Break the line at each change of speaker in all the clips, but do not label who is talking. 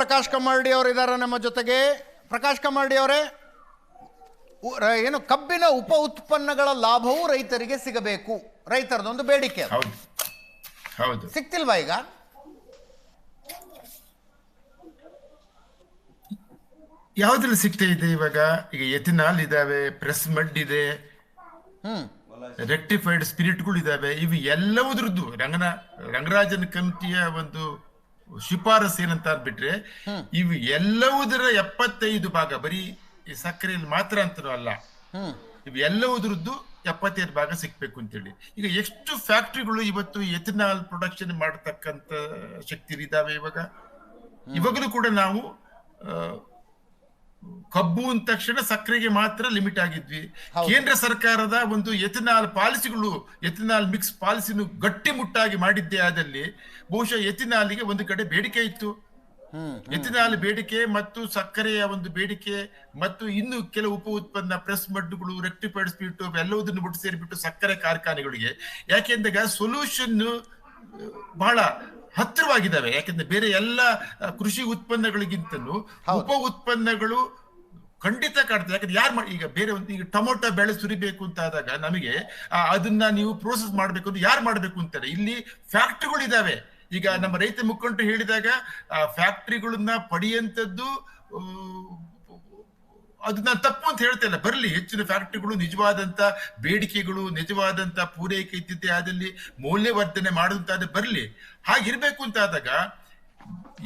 ಪ್ರಕಾಶ್ ಕಮ್ಮರಡಿ ಅವರು ಇದ್ದಾರೆ ನಮ್ಮ ಜೊತೆಗೆ. ಪ್ರಕಾಶ್ ಕಮ್ಮರಡಿ ಅವರೇ, ಏನು ಕಬ್ಬಿನ ಉಪ ಉತ್ಪನ್ನಗಳ ಲಾಭವು ರೈತರಿಗೆ ಸಿಗಬೇಕು, ರೈತರದೊಂದು ಬೇಡಿಕೆ.
ಹೌದು,
ಸಿಗ್ತಿಲ್ವಾ ಈಗ?
ಯಾವ್ದ್ರಲ್ಲಿ ಸಿಗ್ತಾ ಇದೆ ಇವಾಗ? ಈಗ ಎಥಿನಾಲ್ ಇದಾವೆ, ಪ್ರೆಸ್ ಮಡ್ ಇದೆ, ರೆಕ್ಟಿಫೈಡ್ ಸ್ಪಿರಿಟ್ಗಳು ಇದಾವೆ. ಇವು ಎಲ್ಲವುದ್ರದ್ದು ರಂಗರಾಜನ್ ಕಮಿಟಿಯ ಒಂದು ಶಿಫಾರಸ್ ಏನಂತ ಅಂದ್ಬಿಟ್ರೆ, ಇವು ಎಲ್ಲವುದರ 75 ಭಾಗ ಬರೀ ಸಕ್ಕರೆಯಲ್ಲಿ ಮಾತ್ರ ಅಂತನೂ ಅಲ್ಲ, ಇವು ಎಲ್ಲವುದ್ರದ್ದು 75 ಭಾಗ ಸಿಗ್ಬೇಕು ಅಂತೇಳಿ. ಈಗ ಎಷ್ಟು ಫ್ಯಾಕ್ಟ್ರಿಗಳು ಇವತ್ತು ಎಥಿನಾಲ್ ಪ್ರೊಡಕ್ಷನ್ ಮಾಡತಕ್ಕಂತ ಶಕ್ತಿ ಇದಾವೆ ಇವಾಗಲೂ ಕೂಡ ನಾವು ಕಬ್ಬು ಅಂದ ತಕ್ಷಣ ಸಕ್ಕರೆಗೆ ಮಾತ್ರ ಲಿಮಿಟ್ ಆಗಿದ್ವಿ. ಕೇಂದ್ರ ಸರ್ಕಾರದ ಒಂದು ಎಥಿನಾಲ್ ಪಾಲಿಸಿಗಳು, ಎಥಿನಾಲ್ ಮಿಕ್ಸ್ ಪಾಲಿಸಿನ ಗಟ್ಟಿಮುಟ್ಟಾಗಿ ಮಾಡಿದ್ದೇ ಆದಲ್ಲಿ ಬಹುಶಃ ಎಥಿನಾಲ್ಗೆ ಒಂದು ಕಡೆ ಬೇಡಿಕೆ ಇತ್ತು. ಎಥಿನಾಲ್ ಬೇಡಿಕೆ ಮತ್ತು ಸಕ್ಕರೆಯ ಒಂದು ಬೇಡಿಕೆ ಮತ್ತು ಇನ್ನು ಕೆಲವು ಉಪ ಉತ್ಪನ್ನ ಪ್ರೆಸ್ ಮಡ್ಡುಗಳು, ರೆಕ್ಟಿಫೈಡ್ ಸ್ಪಿರಿಟ್ ಎಲ್ಲವುದನ್ನು ಬಿಟ್ಟು ಸೇರಿಬಿಟ್ಟು ಸಕ್ಕರೆ ಕಾರ್ಖಾನೆಗಳಿಗೆ, ಯಾಕೆಂದಾಗ ಸೊಲ್ಯೂಷನ್ ಬಹಳ ಹತ್ತಿರವಾಗಿದ್ದಾವೆ. ಯಾಕೆಂದ್ರೆ ಬೇರೆ ಎಲ್ಲ ಕೃಷಿ ಉತ್ಪನ್ನಗಳಿಗಿಂತಲೂ ಉಪ ಉತ್ಪನ್ನಗಳು ಖಂಡಿತ ಕಾಡ್ತದೆ. ಯಾಕಂದ್ರೆ ಈಗ ಬೇರೆ ಒಂದು ಈಗ ಟೊಮೊಟೊ ಬೆಳೆ ಸುರಿಬೇಕು ಅಂತ ಆದಾಗ ನಮಗೆ ಅದನ್ನ ನೀವು ಪ್ರೋಸೆಸ್ ಮಾಡ್ಬೇಕು ಅಂತ ಯಾರು ಮಾಡ್ಬೇಕು ಅಂತಾರೆ? ಇಲ್ಲಿ ಫ್ಯಾಕ್ಟ್ರಿಗಳು ಇದಾವೆ. ಈಗ ನಮ್ಮ ರೈತ ಮುಖಂಡರು ಹೇಳಿದಾಗ ಫ್ಯಾಕ್ಟ್ರಿಗಳನ್ನ ಪಡೆಯುವಂಥದ್ದು ಅದನ್ನ ತಪ್ಪು ಅಂತ ಹೇಳ್ತಾ ಇಲ್ಲ. ಬರಲಿ, ಹೆಚ್ಚಿನ ಫ್ಯಾಕ್ಟ್ರಿಗಳು ನಿಜವಾದಂತ ಬೇಡಿಕೆಗಳು, ನಿಜವಾದಂತ ಪೂರೈಕೆ ಇದ್ದಿದ್ದೆ ಆದಲ್ಲಿ ಮೌಲ್ಯವರ್ಧನೆ ಮಾಡುವಂತಾದ್ರೆ ಬರಲಿ. ಹಾಗಿರ್ಬೇಕು ಅಂತ ಆದಾಗ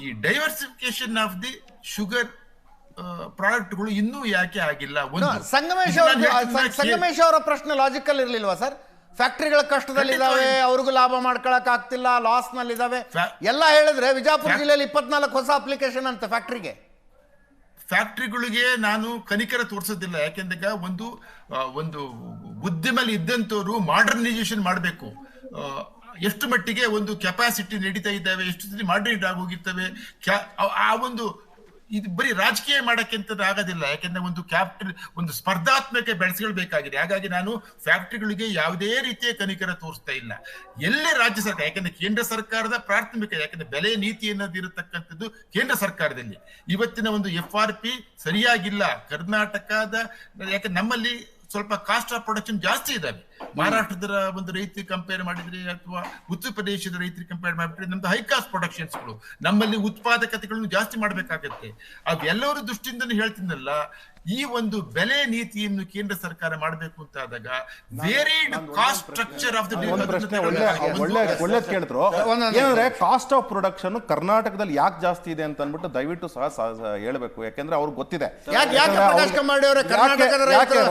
ಈ ಡೈವರ್ಸಿಫಿಕೇಶನ್ ಆಫ್ ದಿ ಶುಗರ್ ಪ್ರಾಡಕ್ಟ್ಗಳು ಇನ್ನೂ ಯಾಕೆ ಆಗಿಲ್ಲ?
ಸಂಗಮೇಶ್ ಅವರ ಪ್ರಶ್ನೆ ಲಾಜಿಕಲ್ ಇರ್ಲಿಲ್ವಾ ಸರ್? ಫ್ಯಾಕ್ಟ್ರಿಗಳ ಕಷ್ಟದಲ್ಲಿದ್ದಾವೆ, ಅವ್ರಿಗೂ ಲಾಭ ಮಾಡ್ಕೊಳಕ್ ಆಗ್ತಿಲ್ಲ, ಲಾಸ್ ನಲ್ಲಿ ಇದಾವೆ ಎಲ್ಲ ಹೇಳಿದ್ರೆ, ವಿಜಯಪುರ ಜಿಲ್ಲೆಯಲ್ಲಿ 24 ಹೊಸ ಅಪ್ಲಿಕೇಶನ್ ಅಂತ
ಫ್ಯಾಕ್ಟ್ರಿಗಳಿಗೆ ನಾನು ಕನಿಕರ ತೋರಿಸೋದಿಲ್ಲ. ಯಾಕೆಂದಾಗ ಒಂದು ಉದ್ಯಮಲ್ಲಿ ಇದ್ದಂಥವ್ರು ಮಾಡರ್ನೈಸೇಷನ್ ಮಾಡಬೇಕು. ಎಷ್ಟು ಮಟ್ಟಿಗೆ ಒಂದು ಕೆಪಾಸಿಟಿ ನಡೀತಾ ಇದ್ದಾವೆ, ಎಷ್ಟು ಸತಿ ಮಾಡರ್ನ್ ಆಗೋಗಿರ್ತವೆ, ಆ ಒಂದು ಇದು ಬರೀ ರಾಜಕೀಯ ಮಾಡಕ್ಕೆ ಅಂತ ಆಗೋದಿಲ್ಲ. ಯಾಕೆಂದ್ರೆ ಒಂದು ಸ್ಪರ್ಧಾತ್ಮಕ ಬೆಳೆಸ್ಕೊಳ್ಬೇಕಾಗಿದೆ. ಹಾಗಾಗಿ ನಾನು ಫ್ಯಾಕ್ಟ್ರಿಗಳಿಗೆ ಯಾವುದೇ ರೀತಿಯ ಕನಿಕರ ತೋರಿಸ್ತಾ ಇಲ್ಲ. ಎಲ್ಲೇ ರಾಜ್ಯ ಸರ್ಕಾರ, ಯಾಕಂದ್ರೆ ಕೇಂದ್ರ ಸರ್ಕಾರದ ಪ್ರಾಥಮಿಕ, ಯಾಕಂದ್ರೆ ಬೆಲೆ ನೀತಿ ಅನ್ನೋದಿರತಕ್ಕಂಥದ್ದು ಕೇಂದ್ರ ಸರ್ಕಾರದಲ್ಲಿ. ಇವತ್ತಿನ ಒಂದು FRP ಸರಿಯಾಗಿಲ್ಲ ಕರ್ನಾಟಕದ. ಯಾಕಂದ್ರೆ ನಮ್ಮಲ್ಲಿ ಸ್ವಲ್ಪ ಕಾಸ್ಟ್ ಆಫ್ ಪ್ರೊಡಕ್ಷನ್ ಜಾಸ್ತಿ ಇದಾವೆ. ಮಹಾರಾಷ್ಟ್ರದ ಒಂದು ರೈತರಿಗೆ ಕಂಪೇರ್ ಮಾಡಿದ್ರೆ ಅಥವಾ ಉತ್ತರ ಪ್ರದೇಶದ ರೈತರಿಗೆ ಕಂಪೇರ್ ಮಾಡಿದ್ರೆ ನಮ್ದು ಹೈ ಕಾಸ್ಟ್ ಪ್ರೊಡಕ್ಷನ್ಸ್ಗಳು, ನಮ್ಮಲ್ಲಿ ಉತ್ಪಾದಕತೆಗಳನ್ನು ಜಾಸ್ತಿ ಮಾಡ್ಬೇಕಾಗತ್ತೆ. ಅವೆಲ್ಲವರ ದೃಷ್ಟಿಯಿಂದ ಹೇಳ್ತೀನಲ್ಲ, ಈ ಒಂದು ಬೆಲೆ ನೀತಿಯನ್ನು ಕೇಂದ್ರ ಸರ್ಕಾರ ಮಾಡಬೇಕು ಅಂತ ಆದಾಗ varied cost structure of the
ಒಳ್ಳೆ ಕೇಳಿದ್ರು. ಏನಂದ್ರೆ ಕಾಸ್ಟ್ ಆಫ್ ಪ್ರೊಡಕ್ಷನ್ ಕರ್ನಾಟಕದಲ್ಲಿ ಯಾಕೆ ಜಾಸ್ತಿ ಇದೆ ಅಂತ ಅಂದ್ಬಿಟ್ಟು ದಯವಿಟ್ಟು ಸಹ ಹೇಳ್ಬೇಕು. ಯಾಕೆಂದ್ರೆ ಅವ್ರಿಗೆ ಗೊತ್ತಿದೆ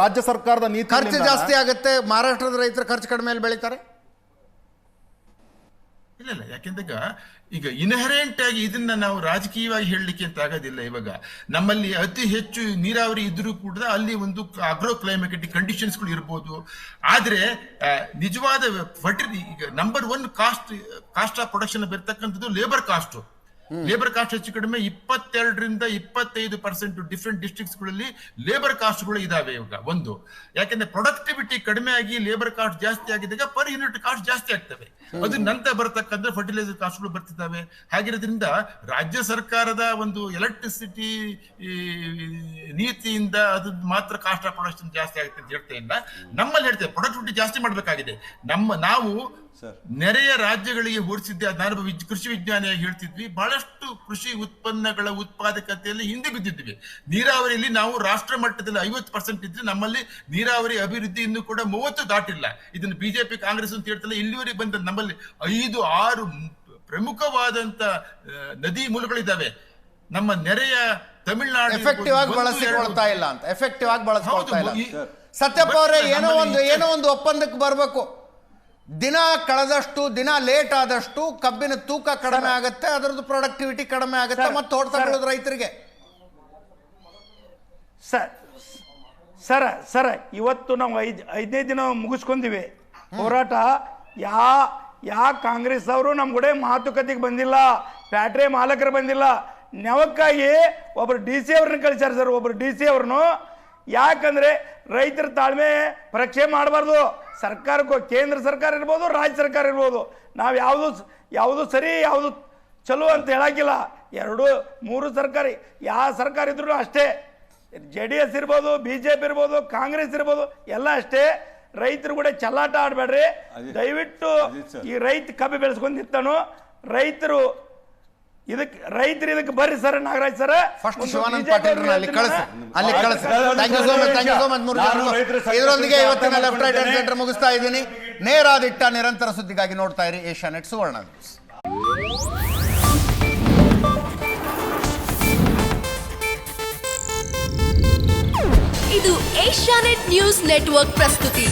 ರಾಜ್ಯ ಸರ್ಕಾರದ ನೀತಿ
ಖರ್ಚು ಜಾಸ್ತಿ ಆಗುತ್ತೆ, ಮಹಾರಾಷ್ಟ್ರದ ರೈತರ ಖರ್ಚು ಕಡಿಮೆ ಬೆಳೀತಾರೆ.
ಇಲ್ಲ, ಯಾಕೆಂದಾಗ ಈಗ ಇನ್ಹರೆಂಟ್ ಆಗಿ ಇದನ್ನ ನಾವು ರಾಜಕೀಯವಾಗಿ ಹೇಳಲಿಕ್ಕೆ ಅಂತ ಆಗೋದಿಲ್ಲ. ಇವಾಗ ನಮ್ಮಲ್ಲಿ ಅತಿ ಹೆಚ್ಚು ನೀರಾವರಿ ಇದ್ರೂ ಕೂಡ ಅಲ್ಲಿ ಒಂದು ಅಗ್ರೋ ಕ್ಲೈಮೆಟಿಕ್ ಕಂಡೀಷನ್ಸ್ಗಳು ಇರ್ಬೋದು. ಆದ್ರೆ ನಿಜವಾದ ಈಗ ನಂಬರ್ 1 ಕಾಸ್ಟ್ ಆಫ್ ಪ್ರೊಡಕ್ಷನ್ ಬರ್ತಕ್ಕಂಥದ್ದು ಲೇಬರ್ ಕಾಸ್ಟ್. ಲೇಬರ್ ಕಾಸ್ಟ್ ಹೆಚ್ಚು ಕಡಿಮೆ 22ರಿಂದ 25% ಡಿಫ್ರೆಂಟ್ ಡಿಸ್ಟ್ರಿಕ್ಟ್ಸ್ಗಳಲ್ಲಿ ಲೇಬರ್ ಕಾಸ್ಟ್ಗಳು ಇದಾವೆ ಇವಾಗ. ಒಂದು ಯಾಕೆಂದ್ರೆ ಪ್ರೊಡಕ್ಟಿವಿಟಿ ಕಡಿಮೆ ಆಗಿ ಲೇಬರ್ ಕಾಸ್ಟ್ ಜಾಸ್ತಿ ಆಗಿದ್ದಾಗ ಪರ್ ಯೂನಿಟ್ ಕಾಸ್ಟ್ ಜಾಸ್ತಿ ಆಗ್ತವೆ. ಅದು ನಂತರ ಬರತಕ್ಕಂಥ ಫರ್ಟಿಲೈಸರ್ ಕಾಸ್ಟ್ಗಳು ಬರ್ತಿದ್ದಾವೆ. ಹಾಗಿರೋದ್ರಿಂದ ರಾಜ್ಯ ಸರ್ಕಾರದ ಒಂದು ಎಲೆಕ್ಟ್ರಿಸಿಟಿ ನೀತಿಯಿಂದ ಅದು ಮಾತ್ರ ಕಾಸ್ಟ್ ಆಫ್ ಪ್ರೊಡಕ್ಷನ್ ಜಾಸ್ತಿ ಆಗುತ್ತೆ ಅಂತ ಹೇಳ್ತಾ ಇಲ್ಲ. ನಮ್ಮಲ್ಲಿ ಹೇಳ್ತೇವೆ ಪ್ರೊಡಕ್ಟಿವಿಟಿ ಜಾಸ್ತಿ ಮಾಡ್ಬೇಕಾಗಿದೆ. ನಾವು ನೆರೆಯ ರಾಜ್ಯಗಳಿಗೆ ಹೋಲಿಸಿದ್ದೆ, ನಾನು ಕೃಷಿ ವಿಜ್ಞಾನಿಯಾಗಿ ಹೇಳ್ತಿದ್ವಿ, ಬಹಳಷ್ಟು ಕೃಷಿ ಉತ್ಪನ್ನಗಳ ಉತ್ಪಾದಕತೆಯಲ್ಲಿ ಹಿಂದೆ ಬಿದ್ದಿದ್ವಿ. ನೀರಾವರಿಯಲ್ಲಿ ನಾವು ರಾಷ್ಟ್ರ ಮಟ್ಟದಲ್ಲಿ 50% ಇದ್ರೆ ನಮ್ಮಲ್ಲಿ ನೀರಾವರಿ ಅಭಿವೃದ್ಧಿ ಇನ್ನೂ ಕೂಡ 30 ದಾಟಿಲ್ಲ. ಇದನ್ನು ಬಿಜೆಪಿ ಕಾಂಗ್ರೆಸ್ ಅಂತ ಹೇಳ್ತಲ್ಲ, ಇಲ್ಲಿವರೆಗೆ ಬಂದ ನಮ್ಮಲ್ಲಿ 5-6 ಪ್ರಮುಖವಾದಂತ ನದಿ ಮೂಲಗಳಿದ್ದಾವೆ. ನಮ್ಮ ನೆರೆಯ ತಮಿಳುನಾಡು
ಎಫೆಕ್ಟಿವ್ ಆಗಿ ಬಳಸಿಕೊಳ್ತಾ ಇಲ್ಲ ಅಂತ. ಎಫೆಕ್ಟಿವ್ ಆಗಿ ಬಳಸ್ಕೊಳ್ತಾ ಇಲ್ಲ. ಸತ್ಯಪ್ಪ ಅವರೇ, ಏನೋ ಒಂದು ಒಪ್ಪಂದಕ್ಕೆ ಬರಬೇಕು. ದಿನ ಕಳೆದಷ್ಟು, ದಿನ ಲೇಟ್ ಆದಷ್ಟು ಕಬ್ಬಿನ ತೂಕ ಕಡಿಮೆ ಆಗುತ್ತೆ, ಅದರದ್ದು ಪ್ರೊಡಕ್ಟಿವಿಟಿ ಕಡಿಮೆ ಆಗುತ್ತೆ, ಮತ್ತು ತೋಟ ತಗೊಳ್ಳೋದು ರೈತರಿಗೆ.
ಸರ್ ಇವತ್ತು ನಾವು 5ನೇ ದಿನ ಮುಗಿಸ್ಕೊಂಡಿವಿ ಹೋರಾಟ. ಯಾ ಕಾಂಗ್ರೆಸ್ ಅವರು ನಮ್ಮ ಕೂಡ ಮಾತುಕತೆಗೆ ಬಂದಿಲ್ಲ, ಫ್ಯಾಕ್ಟ್ರಿ ಮಾಲಕರು ಬಂದಿಲ್ಲ. ನೆವಕ್ಕಾಗಿ ಒಬ್ಬರು DC ಅವ್ರನ್ನ ಕಳಿಸ್ಯಾರ ಸರ್, ಒಬ್ಬರು DC ಅವ್ರನ್ನು. ಯಾಕಂದ್ರೆ ರೈತರ ತಾಳ್ಮೆ ಪರೀಕ್ಷೆ ಮಾಡಬಾರ್ದು. ಸರ್ಕಾರಕ್ಕೂ, ಕೇಂದ್ರ ಸರ್ಕಾರ ಇರ್ಬೋದು, ರಾಜ್ಯ ಸರ್ಕಾರ ಇರ್ಬೋದು, ನಾವು ಯಾವುದು ಸರಿ ಯಾವುದು ಚಲೋ ಅಂತ ಹೇಳಕ್ಕಿಲ್ಲ. 2-3 ಸರ್ಕಾರ, ಯಾವ ಸರ್ಕಾರ ಇದ್ರು ಅಷ್ಟೇ, JDS ಇರ್ಬೋದು, BJP ಇರ್ಬೋದು, ಕಾಂಗ್ರೆಸ್ ಇರ್ಬೋದು, ಎಲ್ಲ ಅಷ್ಟೇ. ರೈತರು ಕೂಡ ಚಲ್ಲಾಟ ಆಡಬೇಡ್ರಿ ದಯವಿಟ್ಟು. ಈ ರೈತ ಕಬ್ಬು ಬೆಳೆಸ್ಕೊಂಡಿರ್ತಾನು, ರೈತರು ಇದಕ್ಕೆ ಬರ್ರಿ sir. Nagaraj sir,
first Shivananda Patil ಅಲ್ಲಿ ಕಳಿಸಿ. Thank you so much Murugha. ಇದರೊಂದಿಗೆ ಇವತ್ತಿನ ಲೆಫ್ಟ್ ರೈಟ್ ಅಂಡ್ ಸೆಂಟರ್ ಮುಗಿಸ್ತಾ ಇದ್ದೀನಿ. ನೇರಾದಿಟ್ಟ ನಿರಂತರ ಸುದ್ದಿಗಾಗಿ ನೋಡ್ತಾ ಇರಿ ಏಷ್ಯಾನೆಟ್ ಸುವರ್ಣ ನ್ಯೂಸ್.
ಇದು ಏಷ್ಯಾನೆಟ್ ನ್ಯೂಸ್ ನೆಟ್ವರ್ಕ್ ಪ್ರಸ್ತುತಿ.